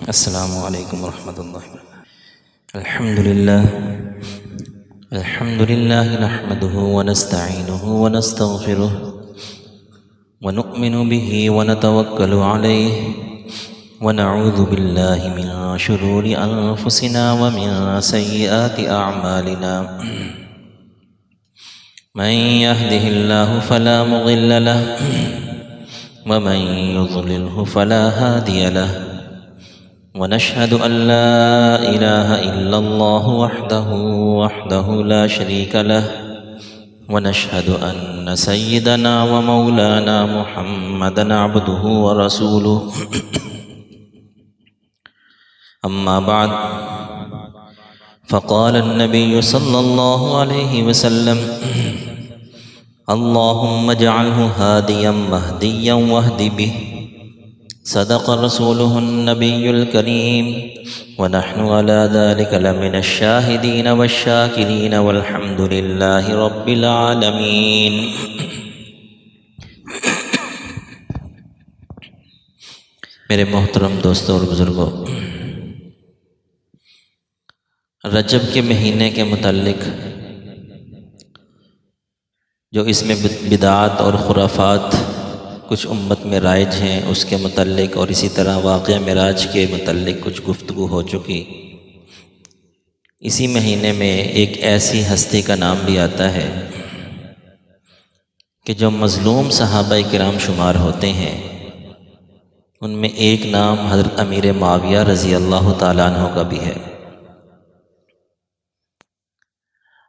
السلام علیکم ورحمۃ اللہ وبرکاتہ۔ الحمد للہ نحمده ونستعینه ونستغفره ونؤمن به ونتوکل علیہ ونعوذ باللہ من شرور انفسنا ومن سیئات اعمالنا، من يهده الله فلا مضل له ومن يضلله فلا هادي له، ونشهد أن لا إله إلا الله وحده لا شريك له، ونشهد أن سيدنا ومولانا محمدا عبده ورسوله أما بعد، فقال النبي صلى الله عليه وسلم: اللهم اجعله هاديا مهديا واهد به. صدق رسوله النبي الكريم، ونحن على ذلك لمن الشاهدين والشاكرين، والحمد لله رب العالمين۔ میرے محترم دوستوں اور بزرگوں، رجب کے مہینے کے متعلق جو اس میں بدعات اور خرافات کچھ امت میں رائج ہیں، اس کے متعلق، اور اسی طرح واقعہ معراج کے متعلق کچھ گفتگو ہو چکی۔ اسی مہینے میں ایک ایسی ہستی کا نام بھی آتا ہے کہ جو مظلوم صحابہ کرام شمار ہوتے ہیں، ان میں ایک نام حضرت امیر معاویہ رضی اللہ تعالیٰ عنہ کا بھی ہے۔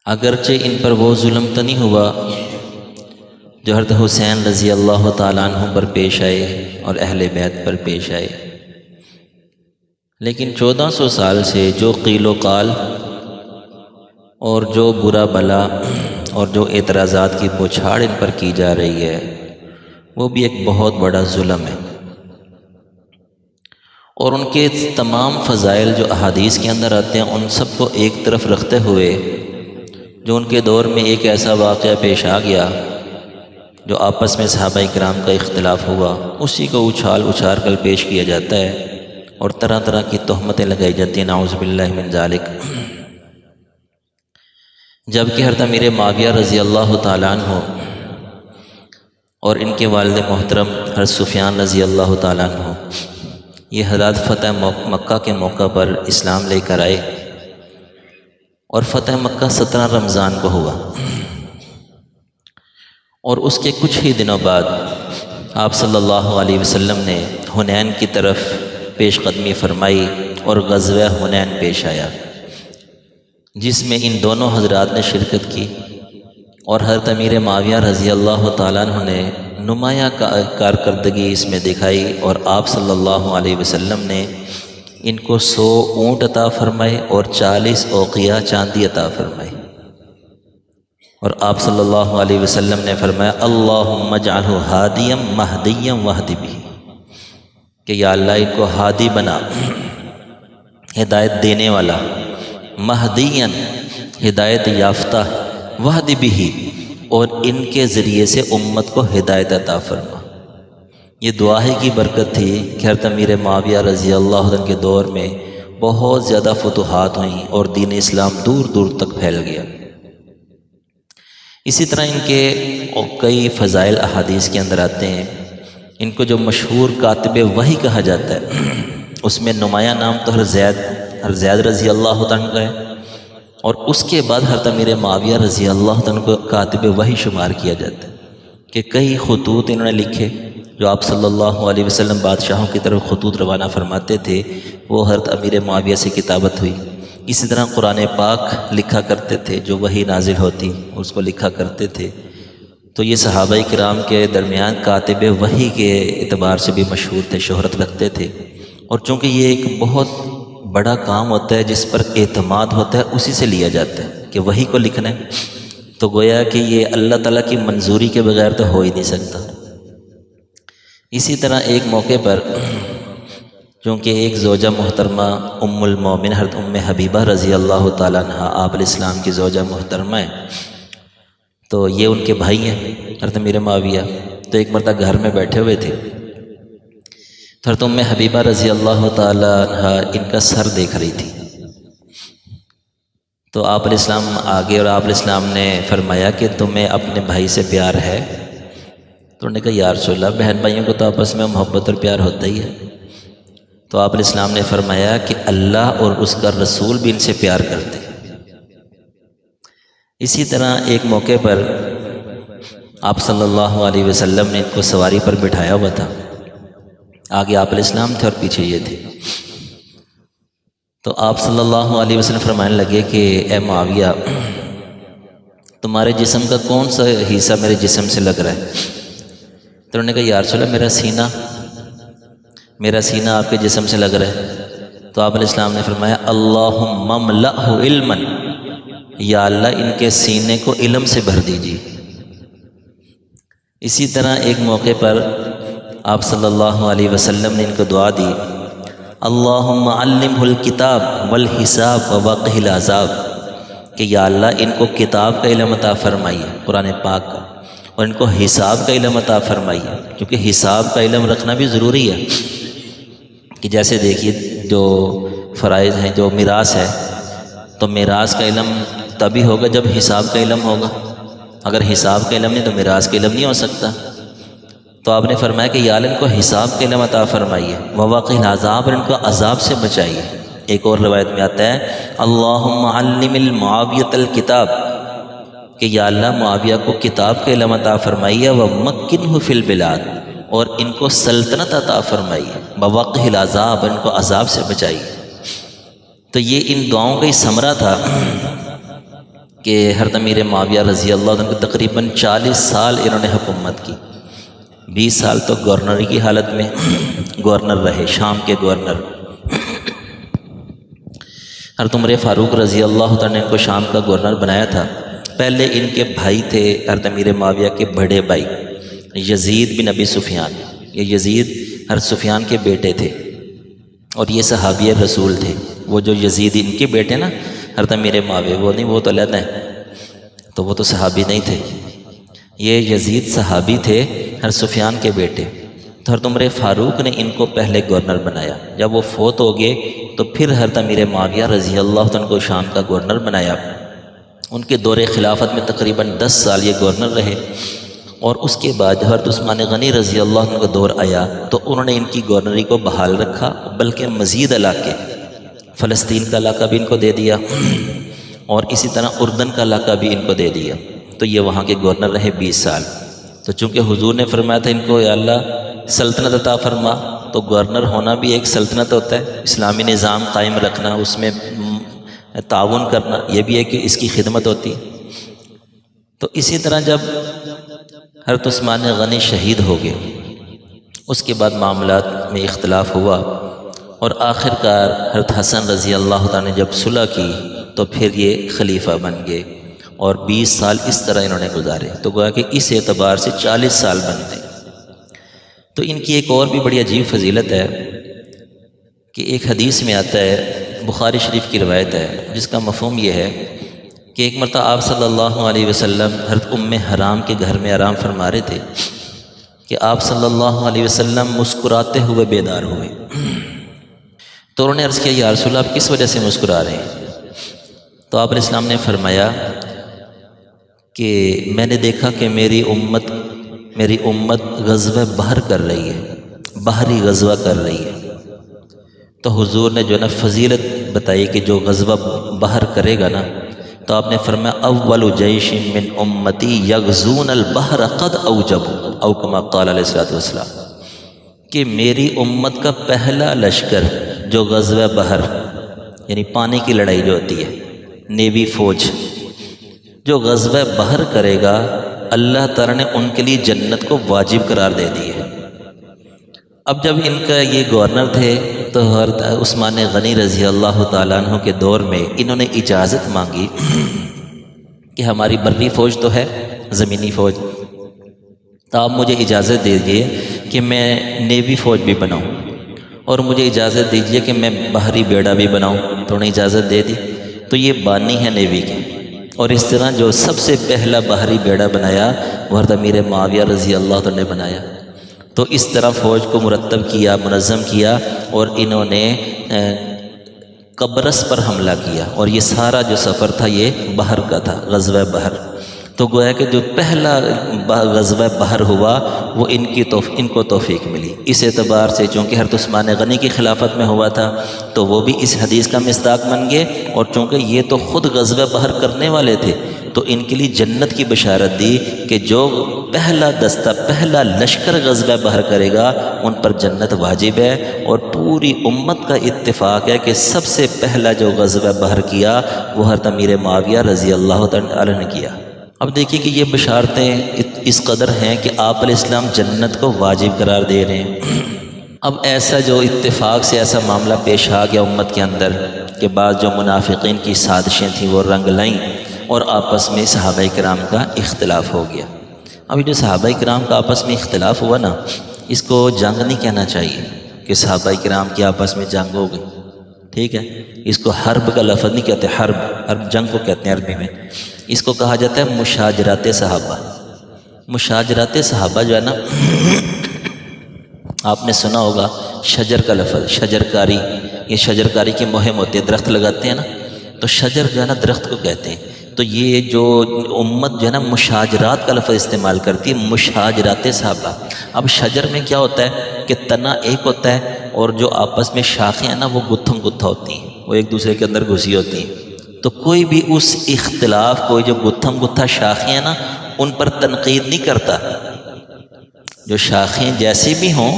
اگرچہ ان پر وہ ظلم تو نہیں ہوا جو حضرت حسین رضی اللہ تعالیٰ عنہ پر پیش آئے اور اہل بیت پر پیش آئے، لیکن 1400 سال سے جو قیل و قال اور جو برا بلا اور جو اعتراضات کی بوچھاڑ ان پر کی جا رہی ہے، وہ بھی ایک بہت بڑا ظلم ہے۔ اور ان کے تمام فضائل جو احادیث کے اندر آتے ہیں، ان سب کو ایک طرف رکھتے ہوئے جو ان کے دور میں ایک ایسا واقعہ پیش آ گیا جو آپس میں صحابہ کرام کا اختلاف ہوا، اسی کو اچھال کر پیش کیا جاتا ہے اور طرح طرح کی تہمتیں لگائی جاتی ہیں، نعوذ باللہ من ذالک۔ جبکہ حضرت امیر معاویہ رضی اللہ تعالیٰ عنہ اور ان کے والد محترم حضرت سفیان رضی اللہ تعالیٰ عنہ، یہ حضرات فتح مکہ کے موقع پر اسلام لے کر آئے، اور فتح مکہ 17 رمضان کو ہوا، اور اس کے کچھ ہی دنوں بعد آپ صلی اللہ علیہ وسلم نے حنین کی طرف پیش قدمی فرمائی اور غزوہ حنین پیش آیا، جس میں ان دونوں حضرات نے شرکت کی، اور حضرت امیر معاویہ رضی اللہ تعالیٰ عنہ نے نمایاں کارکردگی اس میں دکھائی، اور آپ صلی اللہ علیہ وسلم نے ان کو 100 اونٹ عطا فرمائے اور 40 اوقیہ چاندی عطا فرمائی، اور آپ صلی اللہ علیہ وسلم نے فرمایا: اللہم اجعلہ ہادیا مہدیا واہد بہ، کہ یا اللہ ان کو ہادی بنا، ہدایت دینے والا، مہدیا ہدایت یافتہ، واہد بہ اور ان کے ذریعے سے امت کو ہدایت عطا فرما۔ یہ دعا ہی کی برکت تھی کہ حضرت امیر معاویہ رضی اللہ عنہ کے دور میں بہت زیادہ فتوحات ہوئیں اور دین اسلام دور دور تک پھیل گیا۔ اسی طرح ان کے کئی فضائل احادیث کے اندر آتے ہیں۔ ان کو جو مشہور کاتب وحی کہا جاتا ہے، اس میں نمایاں نام تو حضرت زید رضی اللہ عنہ کا ہے، اور اس کے بعد حضرت امیر معاویہ رضی اللہ عنہ کو کاتب وحی شمار کیا جاتا ہے، کہ کئی خطوط انہوں نے لکھے جو آپ صلی اللہ علیہ وسلم بادشاہوں کی طرف خطوط روانہ فرماتے تھے، وہ حضرت امیر معاویہ سے کتابت ہوئی۔ اسی طرح قرآن پاک لکھا کرتے تھے، جو وحی نازل ہوتی اس کو لکھا کرتے تھے۔ تو یہ صحابہ کرام کے درمیان کاتب وحی کے اعتبار سے بھی مشہور تھے، شہرت رکھتے تھے، اور چونکہ یہ ایک بہت بڑا کام ہوتا ہے جس پر اعتماد ہوتا ہے، اسی سے لیا جاتا ہے کہ وحی کو لکھنا ہے، تو گویا کہ یہ اللہ تعالیٰ کی منظوری کے بغیر تو ہو ہی نہیں سکتا۔ اسی طرح ایک موقع پر چونکہ ایک زوجہ محترمہ ام المومن حضرت ام حبیبہ رضی اللہ تعالیٰ عنہ آپ علیہ السلام کی زوجہ محترمہ ہیں، تو یہ ان کے بھائی ہیں حضرت امیر معاویہ، تو ایک مرتبہ گھر میں بیٹھے ہوئے تھے، حضرت ام حبیبہ رضی اللہ تعالی عنہ ان کا سر دیکھ رہی تھی، تو آپ علیہ السلام آگے اور آپ علیہ السلام نے فرمایا کہ تمہیں اپنے بھائی سے پیار ہے؟ تو انہوں نے کہا یا رسول اللہ، بہن بھائیوں کو تو آپس میں محبت اور پیار ہوتا ہی ہے۔ تو آپ علیہ السلام نے فرمایا کہ اللہ اور اس کا رسول بھی ان سے پیار کرتے۔ اسی طرح ایک موقع پر آپ صلی اللہ علیہ وسلم نے ان کو سواری پر بٹھایا ہوا تھا، آگے آپ علیہ السلام تھے اور پیچھے یہ تھے۔ تو آپ صلی اللہ علیہ وسلم فرمانے لگے کہ اے معاویہ، تمہارے جسم کا کون سا حصہ میرے جسم سے لگ رہا ہے؟ تو انہوں نے کہا یا رسول اللہ، میرا سینہ آپ کے جسم سے لگ رہا ہے۔ تو آپ علیہ السلام نے فرمایا اللہم املأہ علما، یا اللہ ان کے سینے کو علم سے بھر دیجیے۔ اسی طرح ایک موقع پر آپ صلی اللہ علیہ وسلم نے ان کو دعا دی اللہم علمہ الکتاب والحساب ووقہ العذاب، کہ یا اللہ ان کو کتاب کا علم عطا فرمائیے، قرآن پاک کا، اور ان کو حساب کا علم عطا فرمائیے، کیونکہ حساب کا علم رکھنا بھی ضروری ہے۔ کہ جیسے دیکھیے جو فرائض ہیں، جو میراث ہے، تو میراث کا علم تبھی ہوگا جب حساب کا علم ہوگا، اگر حساب کا علم نہیں تو میراث کا علم نہیں ہو سکتا۔ تو آپ نے فرمایا کہ یا اللہ ان کو حساب کے علم عطا فرمائیے، ووقہ العذاب، اور ان کو عذاب سے بچائیے۔ ایک اور روایت میں آتا ہے اللہم علم المعاویۃ الکتاب، کہ یا اللہ معاویہ کو کتاب کے علم عطا فرمائیے، ومکنہ فی البلاد، اور ان کو سلطنت عطا فرمائیے، ووقہ العذاب، ان کو عذاب سے بچائیے۔ تو یہ ان دعاؤں کا ہی ثمرہ تھا کہ حضرت امیر معاویہ رضی اللہ عنہ تقریباً 40 سال انہوں نے حکومت کی، 20 سال تو گورنر کی حالت میں گورنر رہے، شام کے گورنر۔ حضرت عمر فاروق رضی اللہ تعالیٰ نے ان کو شام کا گورنر بنایا تھا۔ پہلے ان کے بھائی تھے حضرت امیر معاویہ کے بڑے بھائی یزید بن ابی سفیان، یہ یزید حضرت سفیان کے بیٹے تھے، اور یہ صحابی رسول تھے۔ وہ جو یزید ان کے بیٹے نا حضرت امیر معاویہ، وہ نہیں، وہ تو علیحدہ ہیں، تو وہ تو صحابی نہیں تھے، یہ یزید صحابی تھے، حضرت سفیان کے بیٹے۔ تو حضرت عمر فاروق نے ان کو پہلے گورنر بنایا، جب وہ فوت ہو گئے تو پھر حضرت امیر معاویہ رضی اللہ عنہ کو شام کا گورنر بنایا۔ ان کے دور خلافت میں تقریباً 10 سال یہ گورنر رہے، اور اس کے بعد حضرت عثمان غنی رضی اللہ عنہ کا دور آیا تو انہوں نے ان کی گورنری کو بحال رکھا، بلکہ مزید علاقے، فلسطین کا علاقہ بھی ان کو دے دیا، اور اسی طرح اردن کا علاقہ بھی ان کو دے دیا۔ تو یہ وہاں کے گورنر رہے 20 سال۔ تو چونکہ حضور نے فرمایا تھا ان کو یا اللہ سلطنت عطا فرما، تو گورنر ہونا بھی ایک سلطنت ہوتا ہے، اسلامی نظام قائم رکھنا، اس میں تعاون کرنا، یہ بھی ہے کہ اس کی خدمت ہوتی۔ تو اسی طرح جب حضرت عثمان غنی شہید ہو گئے، اس کے بعد معاملات میں اختلاف ہوا، اور آخر کار حضرت حسن رضی اللہ تعالیٰ نے جب صلح کی تو پھر یہ خلیفہ بن گئے، اور 20 سال اس طرح انہوں نے گزارے، تو گویا کہ اس اعتبار سے 40 سال بنتے۔ تو ان کی ایک اور بھی بڑی عجیب فضیلت ہے کہ ایک حدیث میں آتا ہے، بخاری شریف کی روایت ہے، جس کا مفہوم یہ ہے کہ ایک مرتبہ آپ صلی اللہ علیہ وسلم حضرت ام حرام کے گھر میں آرام فرما رہے تھے کہ آپ صلی اللہ علیہ وسلم مسکراتے ہوئے بیدار ہوئے۔ تو انہوں نے عرض کیا یا رسول اللہ آپ کس وجہ سے مسکرا رہے ہیں؟ تو آپ علیہ السلام نے فرمایا کہ میں نے دیکھا کہ میری امت غزوہ بحر کر رہی ہے، بحری غزوہ کر رہی ہے۔ تو حضور نے جو نا فضیلت بتائی کہ جو غزوہ بحر کرے گا نا، تو آپ نے فرمایا اول جیش من امتی یغزون البحر قد اوجبوا، او کما قال علیہ الصلوۃ والسلام، کہ میری امت کا پہلا لشکر جو غزوہ بحر، یعنی پانی کی لڑائی جو ہوتی ہے، نیوی فوج جو غزوہ بحر کرے گا، اللہ تعالیٰ نے ان کے لیے جنت کو واجب قرار دے دی ہے۔ اب جب ان کا یہ گورنر تھے تو حضرت عثمان غنی رضی اللہ تعالیٰ عنہ کے دور میں انہوں نے اجازت مانگی کہ ہماری بری فوج تو ہے، زمینی فوج، تو آپ مجھے اجازت دیجیے کہ میں نیوی فوج بھی بناؤں، اور مجھے اجازت دیجیے کہ میں بحری بیڑا بھی بناؤں۔ تو انہیں اجازت دے دی، تو یہ بانی ہے نیوی کے۔ اور اس طرح جو سب سے پہلا بحری بیڑا بنایا وہ حضرت امیر معاویہ رضی اللہ عنہ نے بنایا۔ تو اس طرح فوج کو مرتب کیا، منظم کیا، اور انہوں نے قبرص پر حملہ کیا، اور یہ سارا جو سفر تھا یہ بحر کا تھا، غزوہ بحر۔ تو گویا کہ جو پہلا غزوہ بحر ہوا وہ ان کو توفیق ملی۔ اس اعتبار سے چونکہ حضرت عثمان غنی کی خلافت میں ہوا تھا تو وہ بھی اس حدیث کا مصداق بن گئے، اور چونکہ یہ تو خود غزوہ بحر کرنے والے تھے تو ان کے لیے جنت کی بشارت دی کہ جو پہلا دستہ، پہلا لشکر غزوہ بحر کرے گا ان پر جنت واجب ہے، اور پوری امت کا اتفاق ہے کہ سب سے پہلا جو غزوہ بحر کیا وہ حضرت امیر معاویہ رضی اللہ تعالی عنہ نے کیا۔ اب دیکھیے کہ یہ بشارتیں اس قدر ہیں کہ آپ علیہ السلام جنت کو واجب قرار دے رہے ہیں۔ اب ایسا جو اتفاق سے ایسا معاملہ پیش آ گیا امت کے اندر کہ بعض جو منافقین کی سازشیں تھیں وہ رنگ لائیں، اور آپس میں صحابہ کرام کا اختلاف ہو گیا۔ اب جو صحابہ کرام کا آپس میں اختلاف ہوا نا، اس کو جنگ نہیں کہنا چاہیے کہ صحابہ کرام کی آپس میں جنگ ہو گئی، ٹھیک ہے، اس کو حرب کا لفظ نہیں کہتے، حرب جنگ کو کہتے ہیں عربی میں۔ اس کو کہا جاتا ہے مشاجرات صحابہ۔ مشاجرات صحابہ جو ہے نا، آپ نے سنا ہوگا شجر کا لفظ، شجرکاری، یہ شجرکاری کی مہم ہوتی ہے، درخت لگاتے ہیں نا، تو شجر جو ہے نا درخت کو کہتے ہیں۔ تو یہ جو امت جو ہے نا مشاجرات کا لفظ استعمال کرتی ہے، مشاجرات صحابہ۔ اب شجر میں کیا ہوتا ہے کہ تنا ایک ہوتا ہے، اور جو آپس میں شاخیں ہیں نا وہ گتھم گتھا ہوتی ہیں، وہ ایک دوسرے کے اندر گھسی ہوتی ہیں۔ تو کوئی بھی اس اختلاف کو، جو گتھم گتھا شاخیں ہیں نا، ان پر تنقید نہیں کرتا۔ جو شاخیں جیسی بھی ہوں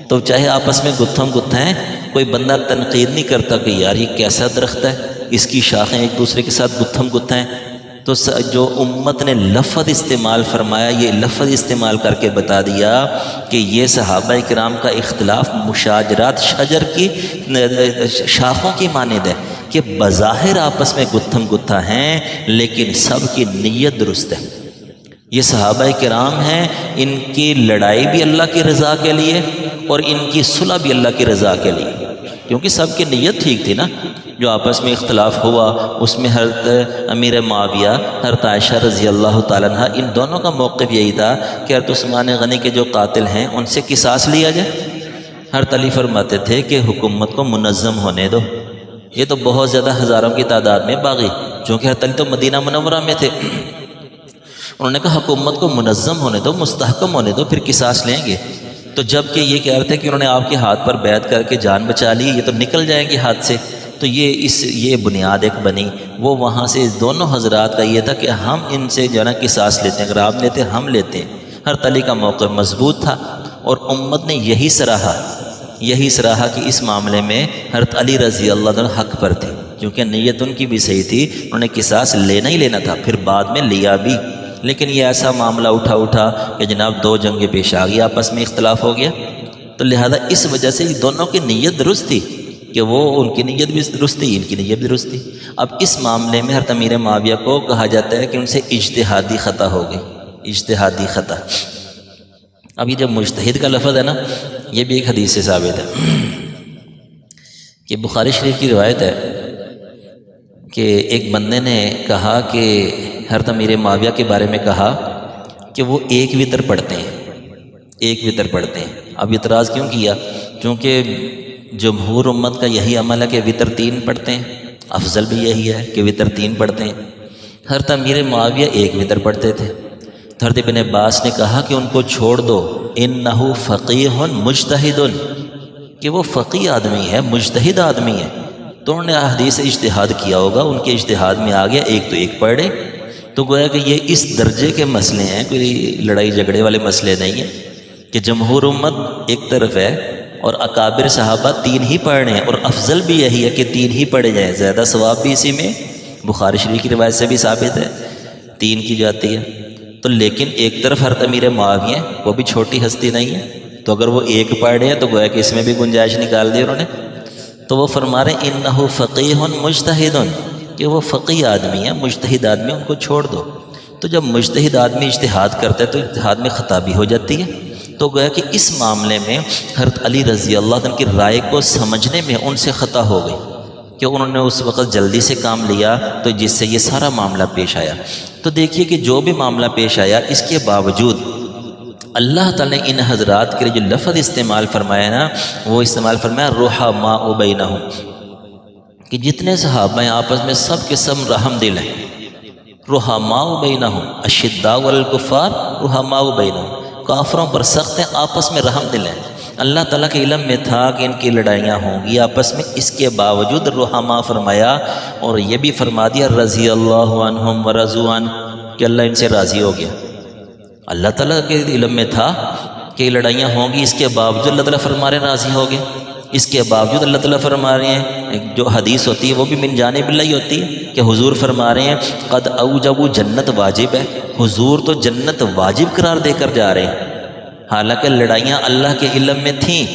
تو چاہے آپس میں گتھم گتھا ہیں، کوئی بندہ تنقید نہیں کرتا کہ یار یہ کیسا درخت ہے، اس کی شاخیں ایک دوسرے کے ساتھ گتھم گتھا ہیں۔ تو جو امت نے لفظ استعمال فرمایا، یہ لفظ استعمال کر کے بتا دیا کہ یہ صحابہ کرام کا اختلاف مشاجرات، شجر کی شاخوں کی مانند ہے کہ بظاہر آپس میں گتھم گتھا ہیں لیکن سب کی نیت درست ہے۔ یہ صحابہ کرام ہیں، ان کی لڑائی بھی اللہ کی رضا کے لیے اور ان کی صلح بھی اللہ کی رضا کے لیے، کیونکہ سب کی نیت ٹھیک تھی نا۔ جو آپس میں اختلاف ہوا اس میں حضرت امیر معاویہ، حضرت عائشہ رضی اللہ تعالیٰ عنہ، ان دونوں کا موقف یہی تھا کہ حضرت عثمان غنی کے جو قاتل ہیں ان سے قصاص لیا جائے۔ حضرت علی فرماتے تھے کہ حکومت کو منظم ہونے دو۔ یہ تو بہت زیادہ ہزاروں کی تعداد میں باغی، چونکہ حضرت علی تو مدینہ منورہ میں تھے، انہوں نے کہا حکومت کو منظم ہونے دو، مستحکم ہونے دو، پھر قصاص لیں گے۔ تو جب کہ یہ کہہ رہے تھے کہ انہوں نے آپ کے ہاتھ پر بیعت کر کے جان بچا لی، یہ تو نکل جائیں گے ہاتھ سے، تو یہ بنیاد ایک بنی۔ وہ وہاں سے دونوں حضرات کا یہ تھا کہ ہم ان سے جو ہے نا قصاص لیتے ہیں، اگر آپ لیتے ہیں ہم لیتے ہیں۔ حضرت علی کا موقف مضبوط تھا، اور امت نے یہی سراہا کہ اس معاملے میں حضرت علی رضی اللہ عنہ حق پر تھے، کیونکہ نیت ان کی بھی صحیح تھی، انہوں نے قصاص لینا ہی لینا تھا، پھر بعد میں لیا بھی۔ لیکن یہ ایسا معاملہ اٹھا کہ جناب دو جنگیں پیش آ گئی، آپس میں اختلاف ہو گیا، تو لہذا اس وجہ سے دونوں کی نیت درست تھی کہ وہ ان کی نیت بھی درست تھی، ان کی نیت بھی درست تھی۔ اب اس معاملے میں حضرت امیر معاویہ کو کہا جاتا ہے کہ ان سے اجتہادی خطا ہو گئی، اجتہادی خطا۔ اب یہ جب مجتہد کا لفظ ہے نا، یہ بھی ایک حدیث سے ثابت ہے کہ بخاری شریف کی روایت ہے کہ ایک بندے نے کہا کہ حضرت امیر معاویہ کے بارے میں کہا کہ وہ ایک وتر پڑھتے ہیں۔ اب اعتراض کیوں کیا؟ کیونکہ جمہور امت کا یہی عمل ہے کہ وتر 3 پڑھتے ہیں، افضل بھی یہی ہے کہ وتر 3 پڑھتے ہیں۔ حضرت امیر معاویہ ایک وتر پڑھتے تھے۔ حضرت ابن عباس نے کہا کہ ان کو چھوڑ دو، انہو فقیہ مجتہد، کہ وہ فقیہ آدمی ہے، مجتہد آدمی ہے۔ تو انہوں نے حدیث سے اجتہاد کیا ہوگا، ان کے اجتہاد میں آ گیا ایک تو ایک پڑھے۔ تو گویا کہ یہ اس درجے کے مسئلے ہیں، کوئی لڑائی جھگڑے والے مسئلے نہیں ہیں کہ جمہور امت ایک طرف ہے اور اکابر صحابہ 3 ہی پڑھ رہے ہیں، اور افضل بھی یہی ہے کہ 3 ہی پڑھے جائیں، زیادہ ثواب بھی اسی میں بخاری شریف کی روایت سے بھی ثابت ہے 3 کی جاتی ہے۔ تو لیکن ایک طرف حضرت امیر معاویہ، وہ بھی چھوٹی ہستی نہیں ہے، تو اگر وہ ایک پڑھ رہے ہیں تو گویا کہ اس میں بھی گنجائش نکال دی انہوں نے۔ تو وہ فرما رہے ہیں انہو فقیہ مجتہد، کہ وہ فقیہ آدمی ہے، مجتہد آدمی، ان کو چھوڑ دو۔ تو جب مجتہد آدمی اجتہاد کرتا ہے تو اجتہاد میں خطا بھی ہو جاتی ہے۔ تو گویا کہ اس معاملے میں حضرت علی رضی اللہ عنہ کی رائے کو سمجھنے میں ان سے خطا ہو گئی کہ انہوں نے اس وقت جلدی سے کام لیا، تو جس سے یہ سارا معاملہ پیش آیا۔ تو دیکھیے کہ جو بھی معاملہ پیش آیا، اس کے باوجود اللہ تعالیٰ نے ان حضرات کے لیے جو لفظ استعمال فرمایا نا، وہ استعمال فرمایا رحماء بینہم، کہ جتنے صحابہ ہیں آپس میں سب کے سب رحم دل ہیں۔ رحماء بینہم اشداء علی الکفار رحماء بینہم، کافروں پر سخت ہیں، آپس میں رحم دل ہیں۔ اللہ تعالیٰ کے علم میں تھا کہ ان کی لڑائیاں ہوں گی آپس میں، اس کے باوجود رحماء فرمایا، اور یہ بھی فرما دیا رضی اللہ عنہم ورضوا عنہ، کہ اللہ ان سے راضی ہو گیا۔ اللہ تعالیٰ کے علم میں تھا کہ لڑائیاں ہوں گی، اس کے باوجود اللہ تعالیٰ فرما رہے ہیں راضی ہو گئے۔ اس کے باوجود اللہ تعالیٰ فرما رہے ہیں، ایک جو حدیث ہوتی ہے وہ بھی من جانب اللہ ہی ہوتی ہے کہ حضور فرما رہے ہیں قد اوجبوا، جنت واجب ہے، حضور تو جنت واجب قرار دے کر جا رہے ہیں، حالانکہ لڑائیاں اللہ کے علم میں تھیں،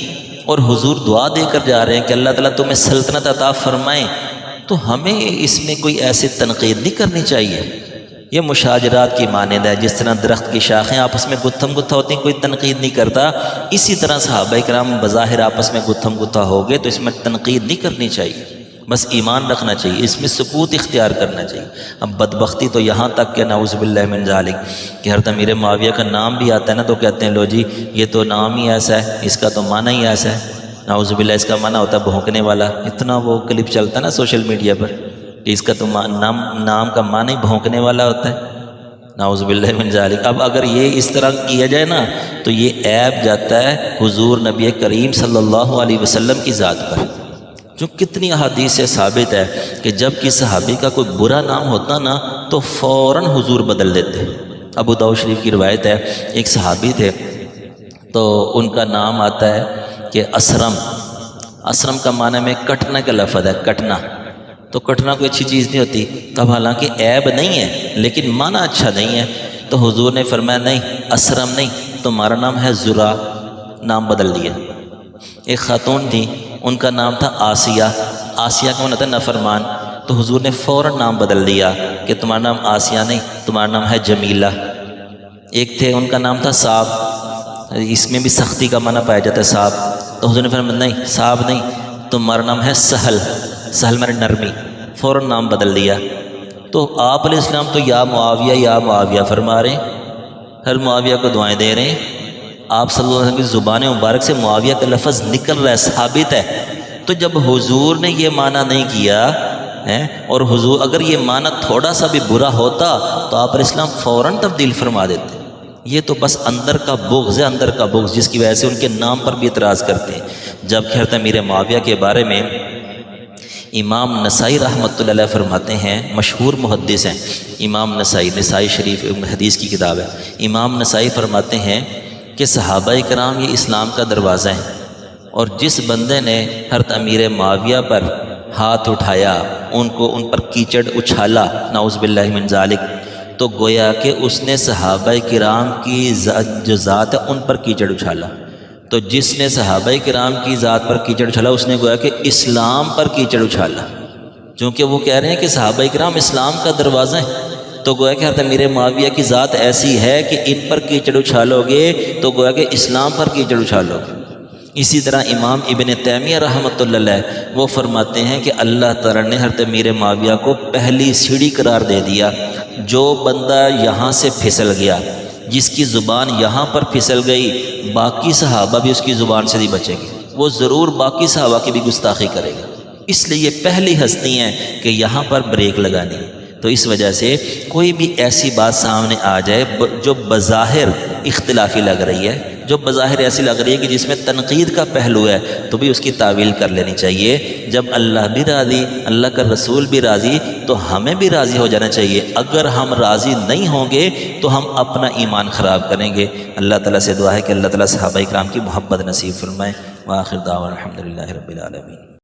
اور حضور دعا دے کر جا رہے ہیں کہ اللہ تعالیٰ تمہیں سلطنت عطا فرمائیں۔ تو ہمیں اس میں کوئی ایسی تنقید نہیں کرنی چاہیے، یہ مشاجرات کی مانند ہے، جس طرح درخت کی شاخیں آپس میں گتھم گتھا ہوتی ہیں، کوئی تنقید نہیں کرتا، اسی طرح صحابہ کرام بظاہر آپس میں گتھم گتھا ہو گئے تو اس میں تنقید نہیں کرنی چاہیے، بس ایمان رکھنا چاہیے، اس میں سکوت اختیار کرنا چاہیے۔ اب بدبختی تو یہاں تک کہ نعوذ باللہ من ذالک کہ حضرت امیر معاویہ کا نام بھی آتا ہے نا تو کہتے ہیں لو جی یہ تو نام ہی ایسا ہے، اس کا تو معنی ہی ایسا ہے، نعوذ باللہ اس کا معنی ہوتا ہے بھونکنے والا، اتنا وہ کلپ چلتا ہے نا سوشل میڈیا پر کہ اس کا تو نام کا معنی بھونکنے والا ہوتا ہے، نعوذ باللہ من ذالک۔ اب اگر یہ اس طرح کیا جائے نا تو یہ عیب جاتا ہے حضور نبی کریم صلی اللہ علیہ وسلم کی ذات پر، جو کتنی احادیث سے ثابت ہے کہ جب کسی صحابی کا کوئی برا نام ہوتا نا تو فوراً حضور بدل دیتے۔ ابو داؤد شریف کی روایت ہے، ایک صحابی تھے تو ان کا نام آتا ہے کہ اسرم، اسرم کا معنی میں کٹنا کا لفظ ہے، کٹنا، تو کٹنا کوئی اچھی چیز نہیں ہوتی، تب حالانکہ عیب نہیں ہے لیکن معنی اچھا نہیں ہے، تو حضور نے فرمایا نہیں اسرم نہیں، تمہارا نام ہے زرا، نام بدل دیا۔ ایک خاتون تھی، ان کا نام تھا آسیہ، آسیہ کا معنی تھا نافرمان، تو حضور نے فوراً نام بدل دیا کہ تمہارا نام آسیہ نہیں، تمہارا نام ہے جمیلہ۔ ایک تھے ان کا نام تھا صاحب، اس میں بھی سختی کا معنی پایا جاتا ہے صاحب، تو حضور نے فرمایا نہیں صاحب نہیں، تمہارا نام ہے سہل، سہل میں نرمی، فوراً نام بدل دیا۔ تو آپ علیہ السلام تو یا معاویہ فرما رہے ہیں، ہر معاویہ کو دعائیں دے رہے ہیں، آپ صلی اللہ علیہ وسلم کی زبان مبارک سے معاویہ کا لفظ نکل رہا ہے، ثابت ہے۔ تو جب حضور نے یہ معنی نہیں کیا اور حضور اگر یہ معنی تھوڑا سا بھی برا ہوتا تو آپ علیہ السلام فوراً تبدیل فرما دیتے۔ یہ تو بس اندر کا بغض ہے، اندر کا بغض، جس کی وجہ سے ان کے نام پر بھی اعتراض کرتے ہیں۔ جب حضرت امیر معاویہ کے بارے میں امام نسائی رحمۃ اللہ علیہ فرماتے ہیں، مشہور محدث ہیں امام نسائی شریف حدیث کی کتاب ہے، امام نسائی فرماتے ہیں کہ صحابہ کرام یہ اسلام کا دروازہ ہے، اور جس بندے نے حضرت امیر معاویہ پر ہاتھ اٹھایا، ان پر کیچڑ اچھالا، نعوذ باللہ من ذالک، تو گویا کہ اس نے صحابہ کرام کی جو ذات ہے ان پر کیچڑ اچھالا۔ تو جس نے صحابہ کرام کی ذات پر کیچڑ اچھالا اس نے گویا کہ اسلام پر کیچڑ اچھالا، چونکہ وہ کہہ رہے ہیں کہ صحابہ کرام اسلام کا دروازہ ہے، تو گویا کہ حضرت امیر معاویہ کی ذات ایسی ہے کہ ان پر کیچڑ اچھالو گے تو گویا کہ اسلام پر کیچڑ اچھالو گے۔ اسی طرح امام ابن تیمیہ رحمۃ اللہ علیہ وہ فرماتے ہیں کہ اللہ تعالیٰ نے حضرت امیر معاویہ کو پہلی سیڑھی قرار دے دیا، جو بندہ یہاں سے پھسل گیا، جس کی زبان یہاں پر پھسل گئی، باقی صحابہ بھی اس کی زبان سے نہیں بچے گی، وہ ضرور باقی صحابہ کی بھی گستاخی کرے گا۔ اس لیے یہ پہلی ہستی ہیں کہ یہاں پر بریک لگانی ہے۔ تو اس وجہ سے کوئی بھی ایسی بات سامنے آ جائے جو بظاہر اختلافی لگ رہی ہے، جو بظاہر ایسی لگ رہی ہے کہ جس میں تنقید کا پہلو ہے، تو بھی اس کی تعویل کر لینی چاہیے۔ جب اللہ بھی راضی، اللہ کا رسول بھی راضی، تو ہمیں بھی راضی ہو جانا چاہیے۔ اگر ہم راضی نہیں ہوں گے تو ہم اپنا ایمان خراب کریں گے۔ اللہ تعالیٰ سے دعا ہے کہ اللہ تعالیٰ صحابہ کرام کی محبت نصیب فرمائے۔ وآخر دعوانا الحمدللہ رب العالمین۔